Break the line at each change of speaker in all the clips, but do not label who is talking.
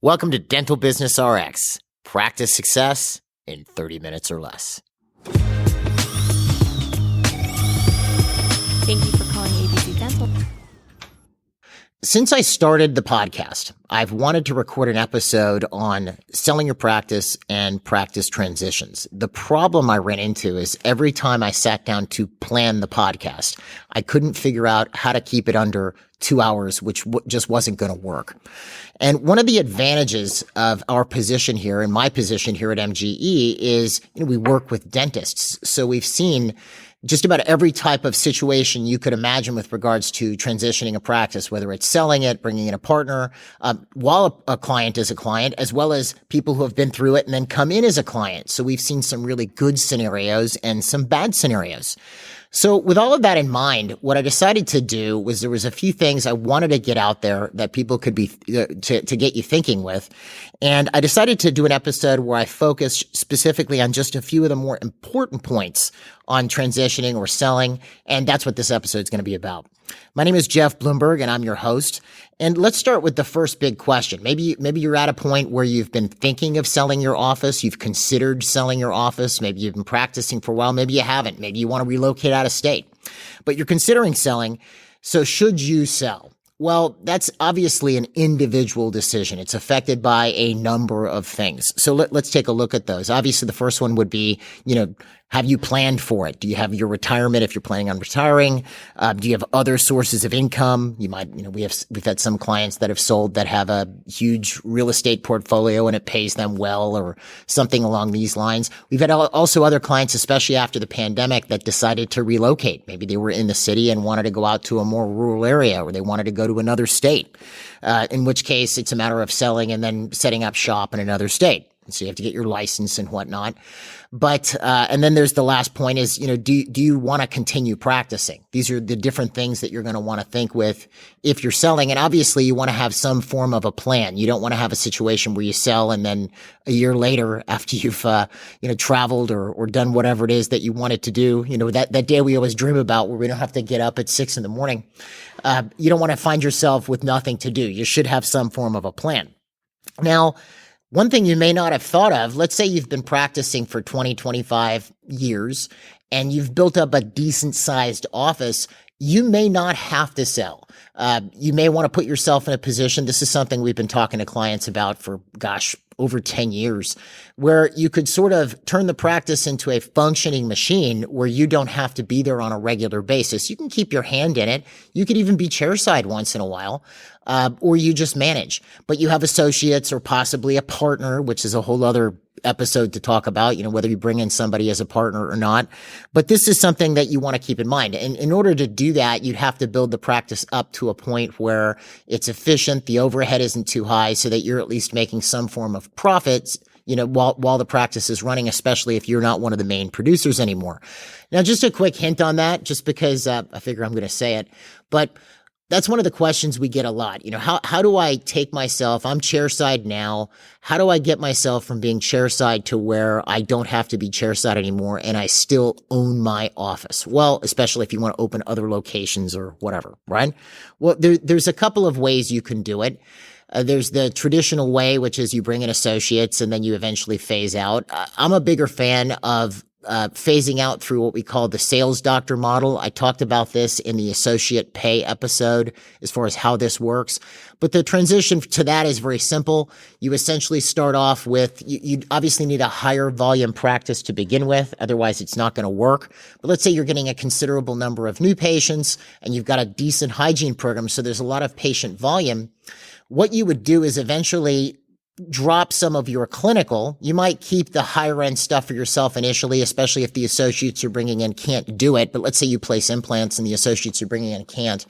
Welcome to Dental Business RX. Practice success in 30 minutes or less.
Thank you for calling ABC Dental.
Since I started the podcast, I've wanted to record an episode on selling your practice and practice transitions. The problem I ran into is every time I sat down to plan the podcast, I couldn't figure out how to keep it under 2 hours, which just wasn't going to work. And one of the advantages of our position here and my position here at MGE is, we work with dentists. So we've seen just about every type of situation you could imagine with regards to transitioning a practice, whether it's selling it, bringing in a partner, while a client is a client, as well as people who have been through it and then come in as a client. So we've seen some really good scenarios and some bad scenarios. So with all of that in mind, what I decided to do was there was a few things I wanted to get out there that people could be to get you thinking with. And I decided to do an episode where I focused specifically on just a few of the more important points on transitioning or selling. And that's what this episode is going to be about. My name is Jeff Bloomberg and I'm your host. And let's start with the first big question. Maybe you're at a point where you've been thinking of selling your office. You've considered selling your office. Maybe you've been practicing for a while. Maybe you haven't. Maybe you want to relocate out of state, but you're considering selling. So should you sell? Well, that's obviously an individual decision. It's affected by a number of things. So let's take a look at those. Obviously, the first one would be, have you planned for it? Do you have your retirement if you're planning on retiring? Do you have other sources of income? You might, we've had some clients that have sold that have a huge real estate portfolio and it pays them well or something along these lines. We've had also other clients, especially after the pandemic, that decided to relocate. Maybe they were in the city and wanted to go out to a more rural area or they wanted to go to another state, in which case it's a matter of selling and then setting up shop in another state. So you have to get your license and whatnot. But, and then there's the last point is, do you want to continue practicing? These are the different things that you're going to want to think with if you're selling. And obviously you want to have some form of a plan. You don't want to have a situation where you sell and then a year later after you've, traveled or done whatever it is that you wanted to do, that day we always dream about where we don't have to get up at 6 a.m. You don't want to find yourself with nothing to do. You should have some form of a plan. Now, one thing you may not have thought of, let's say you've been practicing for 20, 25 years and you've built up a decent sized office. You may not have to sell. You may want to put yourself in a position. This is something we've been talking to clients about for, over 10 years, where you could sort of turn the practice into a functioning machine where you don't have to be there on a regular basis. You can keep your hand in it. You could even be chairside once in a while, or you just manage. But you have associates or possibly a partner, which is a whole other episode to talk about, whether you bring in somebody as a partner or not. But this is something that you want to keep in mind. And in order to do that, you'd have to build the practice up to a point where it's efficient, the overhead isn't too high, so that you're at least making some form of profits, while the practice is running, especially if you're not one of the main producers anymore. Now, just a quick hint on that, just because I figure I'm going to say it, but that's one of the questions we get a lot. How do I take myself? I'm chairside now. How do I get myself from being chairside to where I don't have to be chairside anymore and I still own my office? Well, especially if you want to open other locations or whatever, right? Well, there's a couple of ways you can do it. There's the traditional way, which is you bring in associates and then you eventually phase out. I'm a bigger fan of phasing out through what we call the sales doctor model. I talked about this in the associate pay episode as far as how this works. But the transition to that is very simple. You essentially start off with, you obviously need a higher volume practice to begin with. Otherwise, it's not going to work. But let's say you're getting a considerable number of new patients and you've got a decent hygiene program. So there's a lot of patient volume. What you would do is eventually drop some of your clinical. You might keep the higher end stuff for yourself initially, especially if the associates you're bringing in can't do it. But let's say you place implants and the associates you're bringing in can't.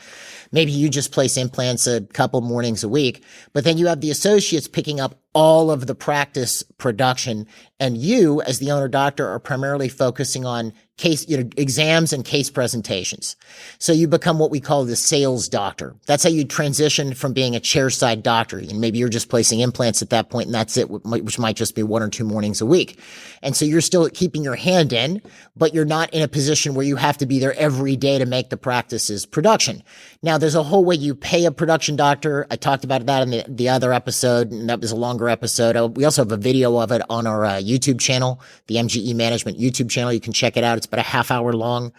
Maybe you just place implants a couple mornings a week, but then you have the associates picking up all of the practice production, and you as the owner doctor are primarily focusing on exams and case presentations. So you become what we call the sales doctor. That's how you transition from being a chairside doctor. And maybe you're just placing implants at that point, and that's it, which might just be 1 or 2 mornings a week. And so you're still keeping your hand in, but you're not in a position where you have to be there every day to make the practice's production. Now, there's a whole way you pay a production doctor. I talked about that in the other episode, and that was a longer episode. We also have a video of it on our YouTube channel, the MGE Management YouTube channel. You can check it out. It's about a half hour long.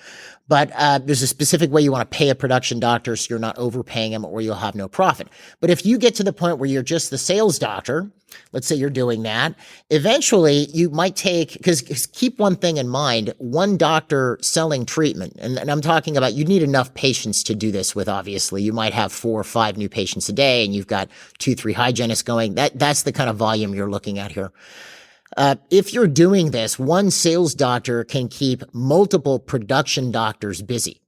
But there's a specific way you want to pay a production doctor so you're not overpaying him or you'll have no profit. But if you get to the point where you're just the sales doctor, let's say you're doing that, eventually you might take, because keep one thing in mind, one doctor selling treatment, and I'm talking about you need enough patients to do this with, obviously. You might have 4 or 5 new patients a day and you've got 2, 3 hygienists going. That's the kind of volume you're looking at here. If you're doing this, one sales doctor can keep multiple production doctors busy.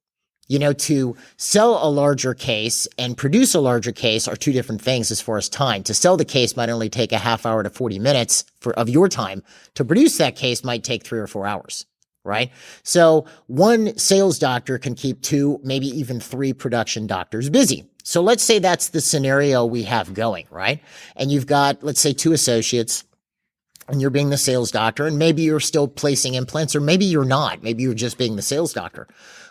To sell a larger case and produce a larger case are 2 different things as far as time. To sell the case might only take a half hour to 40 minutes of your time. To produce that case might take 3 or 4 hours, right? So one sales doctor can keep 2, maybe even 3 production doctors busy. So let's say that's the scenario we have going, right? And you've got, let's say, 2 associates, and you're being the sales doctor, and maybe you're still placing implants, or maybe you're not. Maybe you're just being the sales doctor.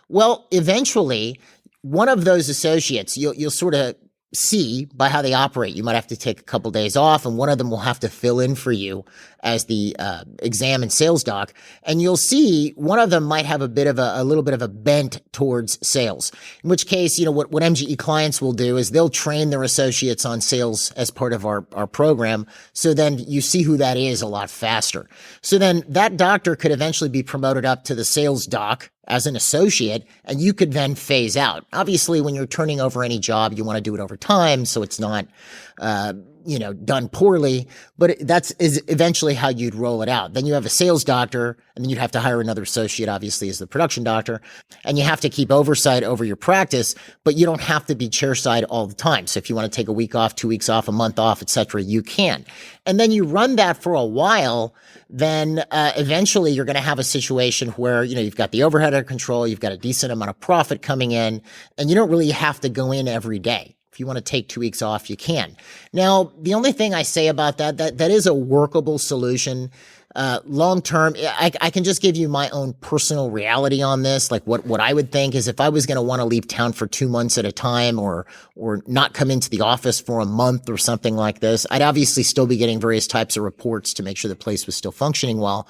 Well, eventually, one of those associates, you'll sort of see by how they operate. You might have to take a couple days off, and one of them will have to fill in for you as the exam and sales doc. And you'll see one of them might have a little bit of a bent towards sales. In which case, what MGE clients will do is they'll train their associates on sales as part of our program. So then you see who that is a lot faster. So then that doctor could eventually be promoted up to the sales doc as an associate, and you could then phase out. Obviously, when you're turning over any job, you want to do it over time, so it's not, done poorly, but is eventually how you'd roll it out. Then you have a sales doctor, and then you'd have to hire another associate, obviously, as the production doctor, and you have to keep oversight over your practice, but you don't have to be chairside all the time. So if you want to take a week off, 2 weeks off, a month off, etc., you can. And then you run that for a while, then eventually you're going to have a situation where, you've got the overhead under control, you've got a decent amount of profit coming in, and you don't really have to go in every day. If you want to take 2 weeks off, you can. Now, the only thing I say about that is a workable solution. Long term, I can just give you my own personal reality on this. Like what I would think is if I was going to want to leave town for 2 months at a time or not come into the office for a month or something like this, I'd obviously still be getting various types of reports to make sure the place was still functioning well.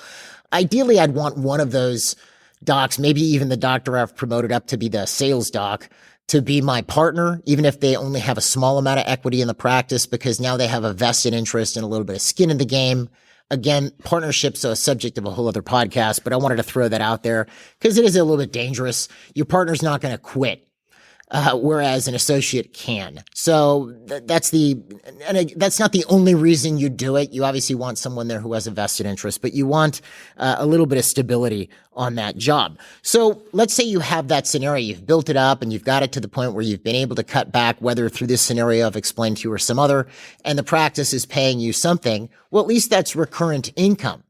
Ideally, I'd want one of those docs, maybe even the doctor I've promoted up to be the sales doc, to be my partner, even if they only have a small amount of equity in the practice, because now they have a vested interest and a little bit of skin in the game. Again, partnerships are a subject of a whole other podcast, but I wanted to throw that out there because it is a little bit dangerous. Your partner's not going to quit, whereas an associate can. So that's not the only reason you do it. You obviously want someone there who has a vested interest, but you want a little bit of stability on that job. So let's say you have that scenario. You've built it up and you've got it to the point where you've been able to cut back, whether through this scenario I've explained to you or some other, and the practice is paying you something. Well, at least that's recurrent income.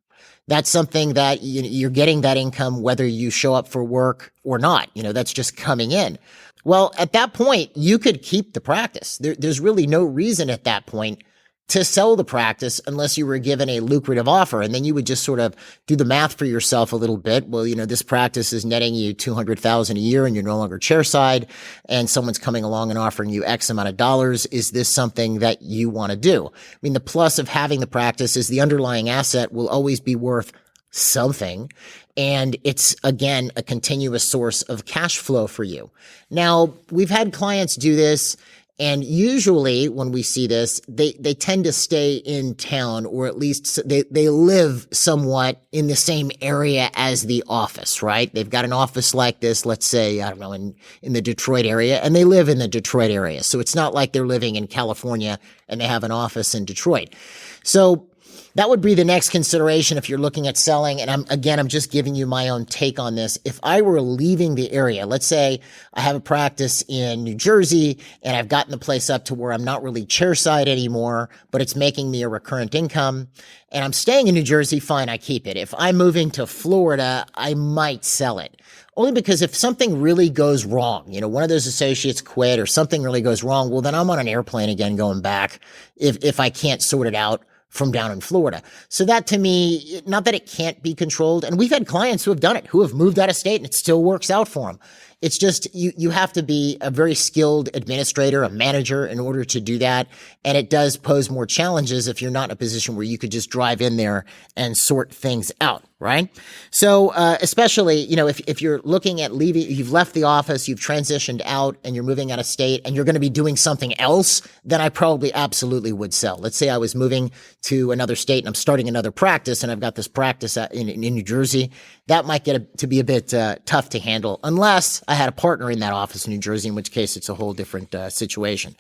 That's something that you're getting that income whether you show up for work or not. That's just coming in. Well, at that point, you could keep the practice. There's really no reason at that point to sell the practice unless you were given a lucrative offer. And then you would just sort of do the math for yourself a little bit. Well, this practice is netting you $200,000 a year and you're no longer chairside, and someone's coming along and offering you X amount of dollars. Is this something that you want to do? I mean, the plus of having the practice is the underlying asset will always be worth something. And it's, again, a continuous source of cash flow for you. Now, we've had clients do this, and usually when we see this, they tend to stay in town, or at least they live somewhat in the same area as the office, right? They've got an office like this, let's say, I don't know, in the Detroit area, and they live in the Detroit area. So it's not like they're living in California and they have an office in Detroit. So that would be the next consideration if you're looking at selling. And I'm just giving you my own take on this. If I were leaving the area, let's say I have a practice in New Jersey and I've gotten the place up to where I'm not really chairside anymore, but it's making me a recurrent income and I'm staying in New Jersey, fine, I keep it. If I'm moving to Florida, I might sell it. Only because if something really goes wrong, one of those associates quit or something really goes wrong, well, then I'm on an airplane again going back if I can't sort it out from down in Florida. So that to me, not that it can't be controlled. And we've had clients who have done it, who have moved out of state and it still works out for them. It's just you have to be a very skilled administrator, a manager in order to do that. And it does pose more challenges if you're not in a position where you could just drive in there and sort things out, right? So especially, if you're looking at leaving, you've left the office, you've transitioned out and you're moving out of state and you're going to be doing something else, then I probably absolutely would sell. Let's say I was moving to another state and I'm starting another practice and I've got this practice in New Jersey. That might get to be a bit tough to handle unless I had a partner in that office in New Jersey, in which case it's a whole different situation.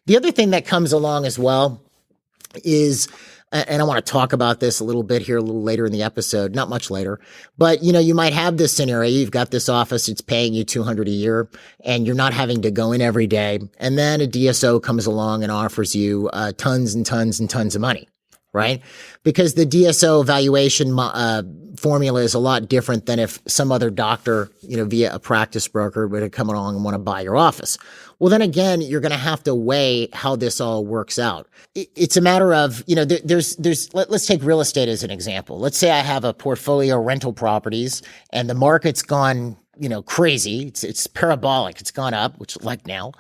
The other thing that comes along as well is, and I want to talk about this a little bit here a little later in the episode, not much later, but you might have this scenario. You've got this office, it's paying you $200 a year and you're not having to go in every day. And then a DSO comes along and offers you tons and tons and tons of money. Right? Because the DSO valuation formula is a lot different than if some other doctor, via a practice broker would have come along and want to buy your office. Well, then again, you're going to have to weigh how this all works out. It's a matter of, let's take real estate as an example. Let's say I have a portfolio of rental properties and the market's gone, crazy. It's parabolic. It's gone up, which like now.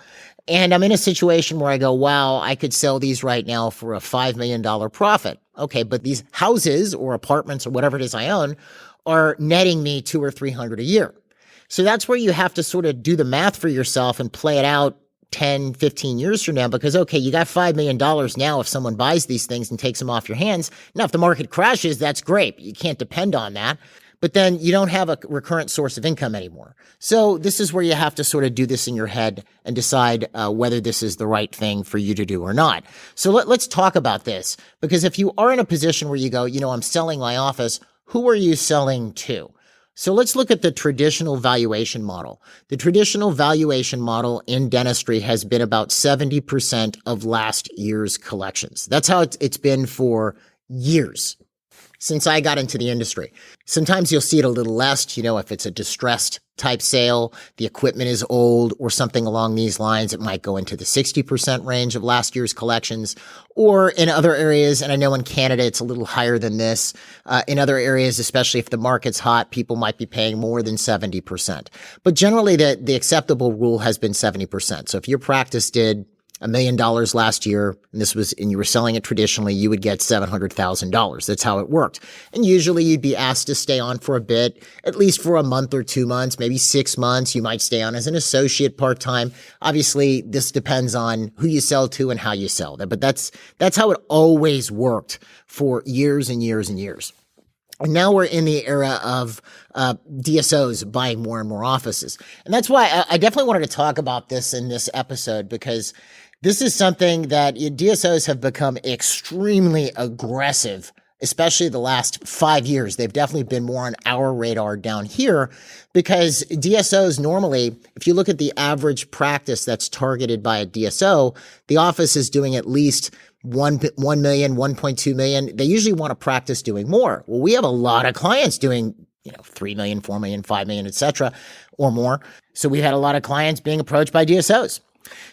And I'm in a situation where I go, wow, I could sell these right now for a $5 million profit. Okay, but these houses or apartments or whatever it is I own are netting me $200 or $300 a year. So that's where you have to sort of do the math for yourself and play it out 10, 15 years from now, because, okay, you got $5 million now if someone buys these things and takes them off your hands. Now, if the market crashes, that's great. You can't depend on that. But then you don't have a recurrent source of income anymore. So this is where you have to sort of do this in your head and decide whether this is the right thing for you to do or not. So let's talk about this, because if you are in a position where you go, I'm selling my office, who are you selling to? So let's look at the traditional valuation model. The traditional valuation model in dentistry has been about 70% of last year's collections. That's how it's been for years. Since I got into the industry. Sometimes you'll see it a little less, if it's a distressed type sale, the equipment is old or something along these lines, it might go into the 60% range of last year's collections. Or in other areas, and I know in Canada it's a little higher than this, in other areas, especially if the market's hot, people might be paying more than 70%. But generally the acceptable rule has been 70%. So if your practice did $1 million last year, and you were selling it traditionally, you would get $700,000. That's how it worked. And usually you'd be asked to stay on for a bit, at least for a month or 2 months, maybe 6 months. You might stay on as an associate part-time. Obviously, this depends on who you sell to and how you sell them. But that's how it always worked for years and years and years. And now we're in the era of DSOs buying more and more offices. And that's why I definitely wanted to talk about this in this episode, because this is something that DSOs have become extremely aggressive, especially the last 5 years. They've definitely been more on our radar down here, because DSOs normally, if you look at the average practice that's targeted by a DSO, the office is doing at least 1 million, 1.2 million. They usually want to practice doing more. Well, we have a lot of clients doing 3 million, 4 million, 5 million, et cetera, or more. So we've had a lot of clients being approached by DSOs.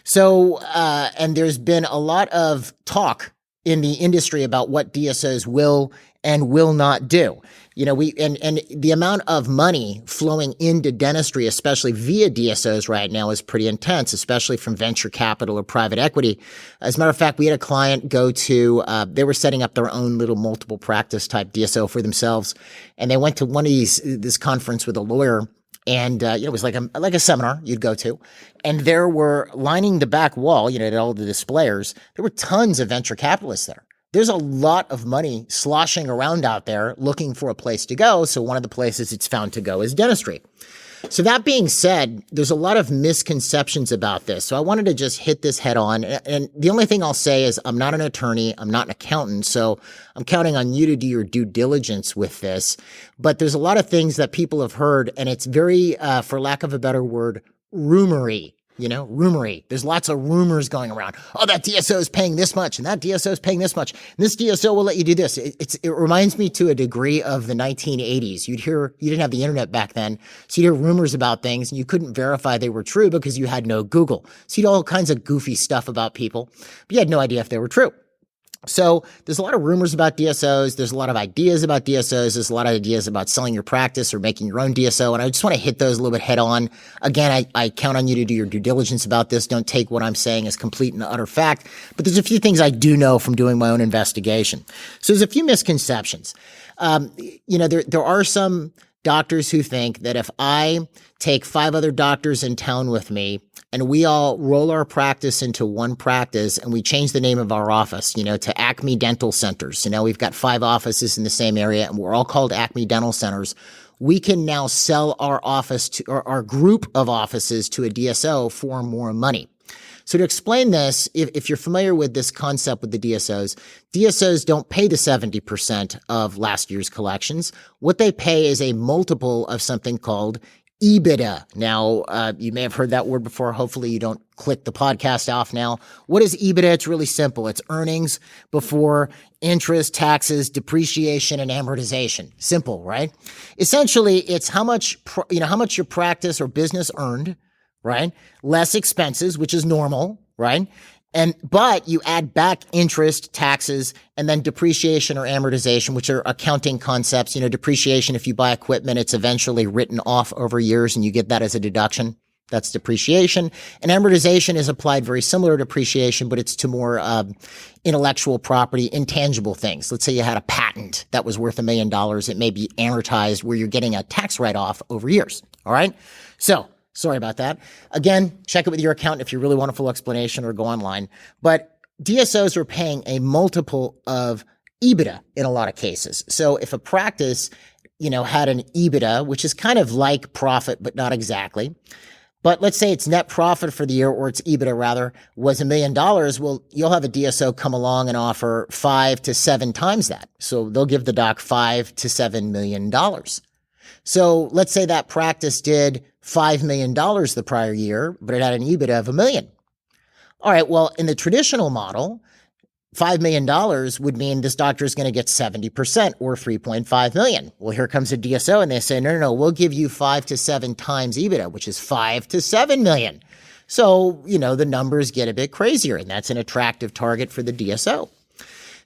So, and there's been a lot of talk in the industry about what DSOs will and will not do. And the amount of money flowing into dentistry, especially via DSOs right now, is pretty intense, especially from venture capital or private equity. As a matter of fact, we had a client go to, they were setting up their own little multiple practice type DSO for themselves. And they went to this conference with a lawyer. And, it was like a seminar you'd go to. And there were lining the back wall, at all the displayers, there were tons of venture capitalists there. There's a lot of money sloshing around out there looking for a place to go. So one of the places it's found to go is dentistry. So that being said, there's a lot of misconceptions about this. So I wanted to just hit this head on. And the only thing I'll say is I'm not an attorney. I'm not an accountant. So I'm counting on you to do your due diligence with this. But there's a lot of things that people have heard, and it's very, for lack of a better word, rumory. Rumory. There's lots of rumors going around. Oh, that DSO is paying this much, and that DSO is paying this much. And this DSO will let you do this. It reminds me to a degree of the 1980s. You didn't have the internet back then, so you'd hear rumors about things, and you couldn't verify they were true because you had no Google. So you'd all kinds of goofy stuff about people, but you had no idea if they were true. So there's a lot of rumors about DSOs. There's a lot of ideas about DSOs. There's a lot of ideas about selling your practice or making your own DSO. And I just want to hit those a little bit head on. Again, I count on you to do your due diligence about this. Don't take what I'm saying as complete and utter fact. But there's a few things I do know from doing my own investigation. So there's a few misconceptions. There are some doctors who think that if I take 5 other doctors in town with me and we all roll our practice into one practice and we change the name of our office, to Acme Dental Centers. So now we've got 5 offices in the same area and we're all called Acme Dental Centers. We can now sell our office or our group of offices to a DSO for more money. So to explain this, if you're familiar with this concept with the DSOs don't pay the 70% of last year's collections. What they pay is a multiple of something called EBITDA. Now, you may have heard that word before. Hopefully you don't click the podcast off now. What is EBITDA? It's really simple. It's earnings before interest, taxes, depreciation, and amortization. Simple, right? Essentially, it's how much your practice or business earned, right? Less expenses, which is normal, right? But you add back interest, taxes, and then depreciation or amortization, which are accounting concepts. Depreciation, if you buy equipment, it's eventually written off over years and you get that as a deduction. That's depreciation. And amortization is applied very similar to depreciation, but it's to more intellectual property, intangible things. Let's say you had a patent that was worth $1 million. It may be amortized where you're getting a tax write-off over years. All right? So, sorry about that. Again, check it with your accountant if you really want a full explanation or go online. But DSOs are paying a multiple of EBITDA in a lot of cases. So if a practice, had an EBITDA, which is kind of like profit, but not exactly. But let's say its net profit for the year, or its EBITDA rather, was $1 million. Well, you'll have a DSO come along and offer 5 to 7 times that. So they'll give the doc $5 to $7 million. So let's say that practice did $5 million the prior year, but it had an EBITDA of $1 million. All right, well, in the traditional model, $5 million would mean this doctor is going to get 70% or $3.5 million. Well, here comes a DSO and they say, no, we'll give you 5 to 7 times EBITDA, which is $5 to $7 million. So, the numbers get a bit crazier, and that's an attractive target for the DSO.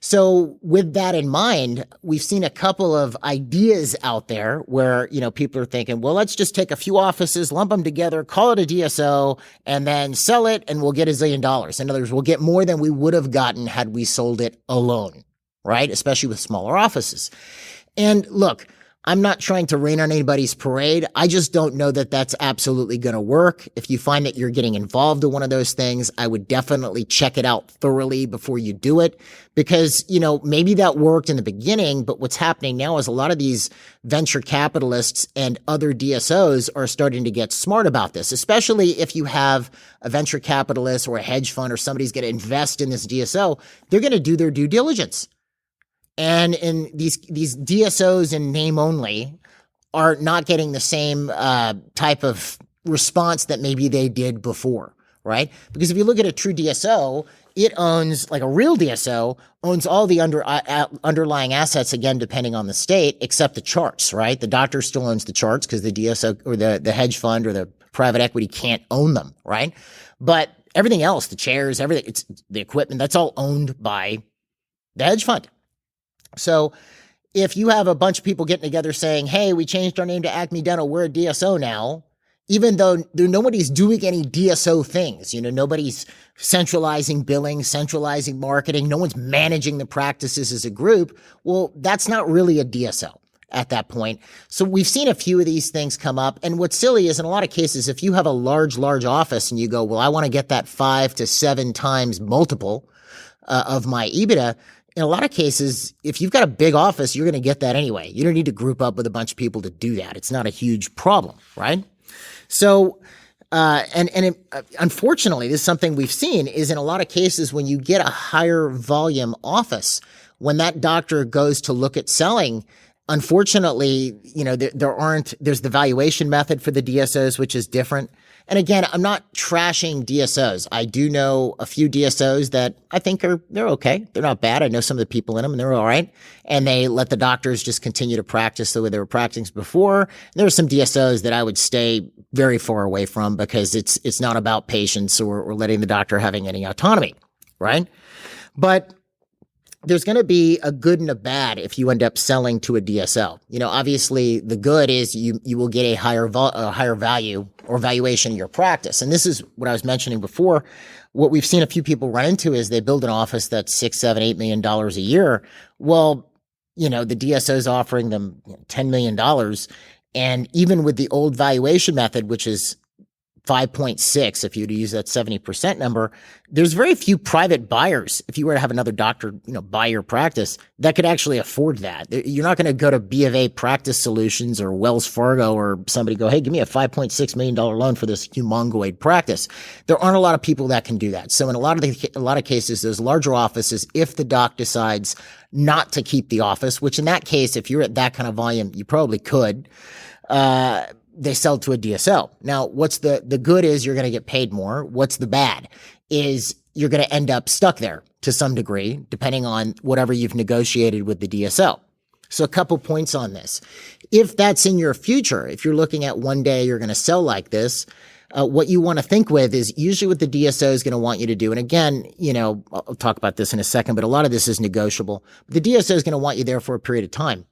So with that in mind, we've seen a couple of ideas out there where, people are thinking, well, let's just take a few offices, lump them together, call it a DSO, and then sell it, and we'll get $1 zillion. In other words, we'll get more than we would have gotten had we sold it alone, right? Especially with smaller offices. And look, I'm not trying to rain on anybody's parade. I just don't know that that's absolutely going to work. If you find that you're getting involved in one of those things, I would definitely check it out thoroughly before you do it, because, maybe that worked in the beginning, but what's happening now is a lot of these venture capitalists and other DSOs are starting to get smart about this, especially if you have a venture capitalist or a hedge fund or somebody's going to invest in this DSO. They're going to do their due diligence. And in these DSOs in name only are not getting the same type of response that maybe they did before, right? Because if you look at a true DSO, it owns, like a real DSO, owns all the underlying assets, again, depending on the state, except the charts, right? The doctor still owns the charts because the DSO or the hedge fund or the private equity can't own them, right? But everything else, the chairs, everything, it's the equipment, that's all owned by the hedge fund. So if you have a bunch of people getting together saying, hey, we changed our name to Acme Dental, we're a DSO now, even though nobody's doing any DSO things, nobody's centralizing billing, centralizing marketing, no one's managing the practices as a group, well, that's not really a DSO at that point. So we've seen a few of these things come up. And what's silly is in a lot of cases, if you have a large office and you go, well, I want to get that 5 to 7 times multiple of my EBITDA, in a lot of cases, if you've got a big office, you're going to get that anyway. You don't need to group up with a bunch of people to do that. It's not a huge problem, right? So, unfortunately, this is something we've seen is in a lot of cases when you get a higher volume office, when that doctor goes to look at selling, unfortunately, there's the valuation method for the DSOs, which is different. And again, I'm not trashing DSOs. I do know a few DSOs that I think they're okay. They're not bad. I know some of the people in them and they're all right. And they let the doctors just continue to practice the way they were practicing before. There are some DSOs that I would stay very far away from because it's not about patience or letting the doctor having any autonomy, right? But there's going to be a good and a bad if you end up selling to a DSO. Obviously the good is you will get a higher value or valuation in your practice. And this is what I was mentioning before. What we've seen a few people run into is they build an office that's $6, $7, $8 million a year. Well, the DSO is offering them $10 million. And even with the old valuation method, which is 5.6, if you were to use that 70% number, there's very few private buyers. If you were to have another doctor, buy your practice, that could actually afford that. You're not going to go to B of A Practice Solutions or Wells Fargo or somebody go, hey, give me a $5.6 million loan for this humongoid practice. There aren't a lot of people that can do that. So in a lot of cases, those larger offices, if the doc decides not to keep the office, which in that case, if you're at that kind of volume, you probably could, they sell to a DSO. Now, what's the good is you're going to get paid more. What's the bad is you're going to end up stuck there to some degree, depending on whatever you've negotiated with the DSO. So a couple points on this. If that's in your future, if you're looking at one day you're going to sell like this, what you want to think with is usually what the DSO is going to want you to do. And again, I'll talk about this in a second, but a lot of this is negotiable. The DSO is going to want you there for a period of time.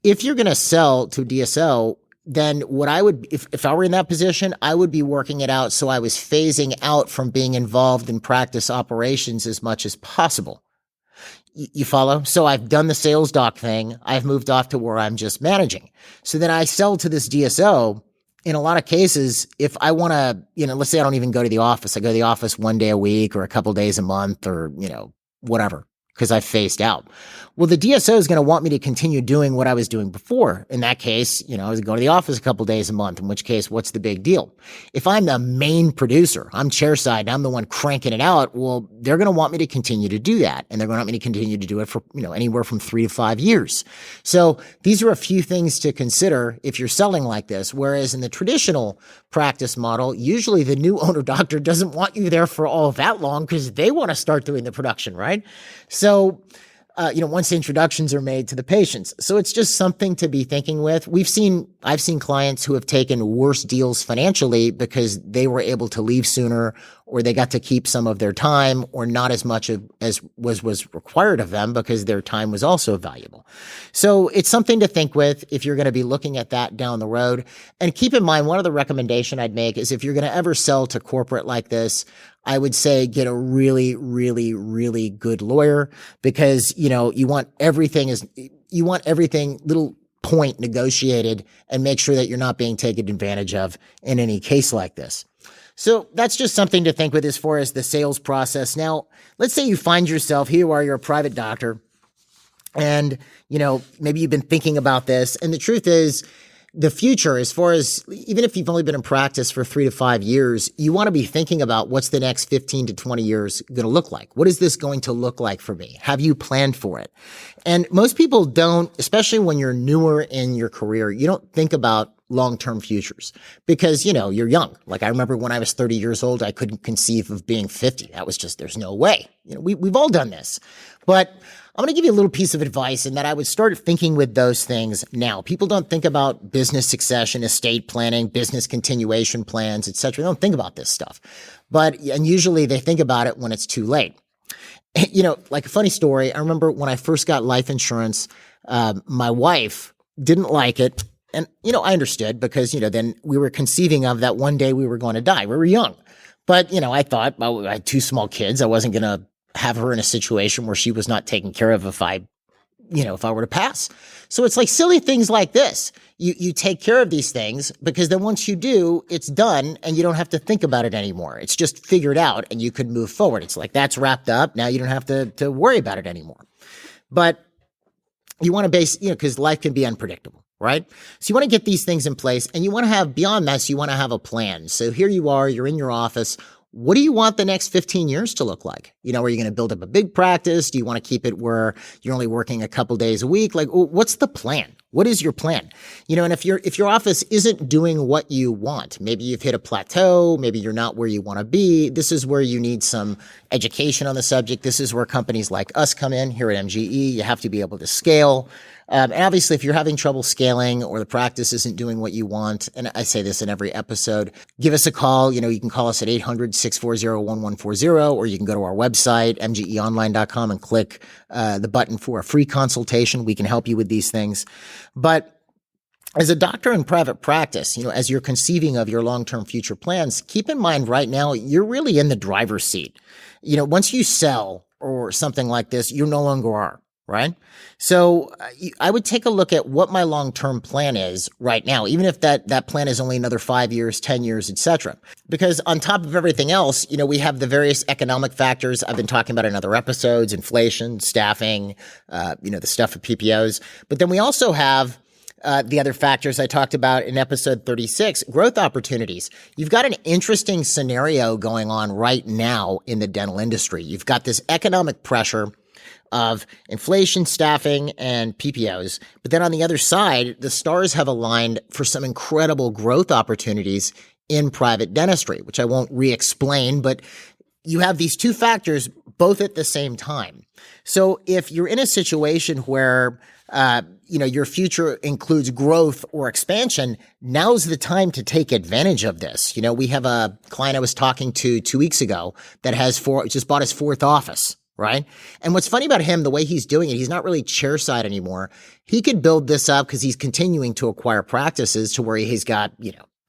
If you're going to sell to a DSO, then what I would, if I were in that position, I would be working it out so I was phasing out from being involved in practice operations as much as possible. You follow? So I've done the sales doc thing. I've moved off to where I'm just managing. So then I sell to this DSO. In a lot of cases, if I want to, let's say I don't even go to the office. I go to the office one day a week or a couple days a month or, whatever, because I've phased out. Well, the DSO is going to want me to continue doing what I was doing before. In that case, I was going to the office a couple days a month, in which case, what's the big deal? If I'm the main producer, I'm chairside, I'm the one cranking it out, well, they're going to want me to continue to do that. And they're going to want me to continue to do it for, anywhere from 3 to 5 years. So these are a few things to consider if you're selling like this. Whereas in the traditional practice model, usually the new owner doctor doesn't want you there for all that long because they want to start doing the production, right? So, once the introductions are made to the patients. So it's just something to be thinking with. I've seen clients who have taken worse deals financially because they were able to leave sooner or they got to keep some of their time or not as much as was required of them because their time was also valuable. So it's something to think with if you're going to be looking at that down the road. And keep in mind, one of the recommendation I'd make is if you're going to ever sell to corporate like this, I would say get a really, really, really good lawyer because, you want everything little point negotiated and make sure that you're not being taken advantage of in any case like this. So that's just something to think with as far as the sales process. Now, let's say you find yourself, here you are, you're a private doctor and, maybe you've been thinking about this. And the truth is, the future, as far as even if you've only been in practice for 3 to 5 years, you want to be thinking about what's the next 15 to 20 years going to look like. What is this going to look like for me? Have you planned for it? And most people don't, especially when you're newer in your career, you don't think about long-term futures because, you're young. Like I remember when I was 30 years old, I couldn't conceive of being 50. That was just, there's no way. We've all done this, but I'm going to give you a little piece of advice in that I would start thinking with those things now. People don't think about business succession, estate planning, business continuation plans, etc. They don't think about this stuff, and usually they think about it when it's too late. Like a funny story. I remember when I first got life insurance, my wife didn't like it. And, I understood because, then we were conceiving of that one day we were going to die. We were young. But, I thought, well, I had 2 small kids. I wasn't going to have her in a situation where she was not taken care of if I were to pass. So it's like silly things like this. You take care of these things because then once you do, it's done and you don't have to think about it anymore. It's just figured out and you could move forward. It's like that's wrapped up. Now you don't have to worry about it anymore. But you want to because life can be unpredictable. right? So you want to get these things in place, and you want to have, beyond that, so you want to have a plan. So here you are, you're in your office. What do you want the next 15 years to look like? Are you going to build up a big practice? Do you want to keep it where you're only working a couple days a week? Like, what's the plan? What is your plan? And if your office isn't doing what you want, maybe you've hit a plateau, maybe you're not where you want to be. This is where you need some education on the subject. This is where companies like us come in here at MGE. You have to be able to scale. And obviously, if you're having trouble scaling or the practice isn't doing what you want, and I say this in every episode, give us a call. You can call us at 800-640-1140, or you can go to our website, mgeonline.com, and click the button for a free consultation. We can help you with these things. But as a doctor in private practice, as you're conceiving of your long-term future plans, keep in mind right now, you're really in the driver's seat. Once you sell or something like this, you no longer are. Right? So I would take a look at what my long-term plan is right now, even if that plan is only another 5 years, 10 years, etc. Because on top of everything else, we have the various economic factors I've been talking about in other episodes, inflation, staffing, the stuff of PPOs. But then we also have the other factors I talked about in episode 36, growth opportunities. You've got an interesting scenario going on right now in the dental industry. You've got this economic pressure of inflation, staffing, and PPOs. But then on the other side, the stars have aligned for some incredible growth opportunities in private dentistry, which I won't re-explain, but you have these two factors both at the same time. So if you're in a situation where your future includes growth or expansion, now's the time to take advantage of this. We have a client I was talking to 2 weeks ago that just bought his 4th office. Right? And what's funny about him, the way he's doing it, he's not really chairside anymore. He could build this up because he's continuing to acquire practices to where he's got,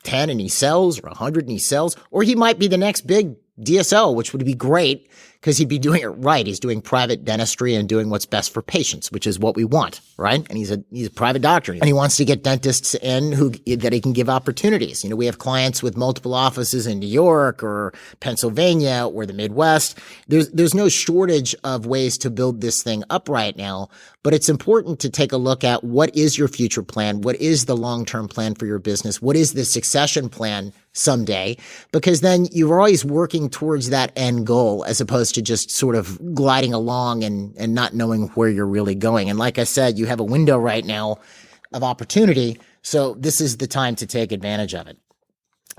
10 and he sells, or 100 and he sells, or he might be the next big DSO, which would be great because he'd be doing it right. He's doing private dentistry and doing what's best for patients, which is what we want, right? And he's a private doctor, and he wants to get dentists in that he can give opportunities. We have clients with multiple offices in New York or Pennsylvania or the Midwest. There's no shortage of ways to build this thing up right now, but it's important to take a look at what is your future plan? What is the long-term plan for your business? What is the succession plan someday? Because then you're always working towards that end goal as opposed to just sort of gliding along and not knowing where you're really going. And like I said, you have a window right now of opportunity. So this is the time to take advantage of it.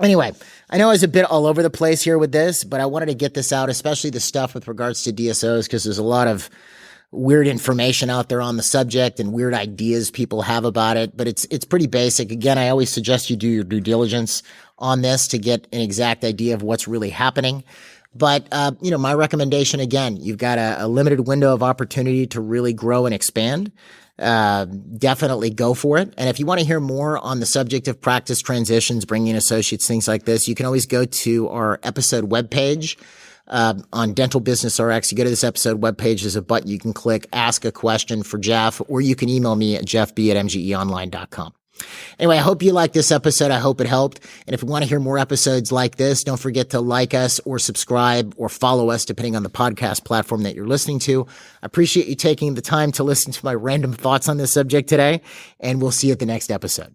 Anyway, I know I was a bit all over the place here with this, but I wanted to get this out, especially the stuff with regards to DSOs, because there's a lot of weird information out there on the subject and weird ideas people have about it, but it's pretty basic. Again, I always suggest you do your due diligence on this to get an exact idea of what's really happening. But, my recommendation, again, you've got a limited window of opportunity to really grow and expand. Definitely go for it. And if you want to hear more on the subject of practice transitions, bringing in associates, things like this, you can always go to our episode webpage. On Dental Business RX, you go to this episode webpage, there's a button you can click, ask a question for Jeff, or you can email me at jeffb@mgeonline.com. Anyway, I hope you liked this episode. I hope it helped. And if you want to hear more episodes like this, don't forget to like us or subscribe or follow us, depending on the podcast platform that you're listening to. I appreciate you taking the time to listen to my random thoughts on this subject today, and we'll see you at the next episode.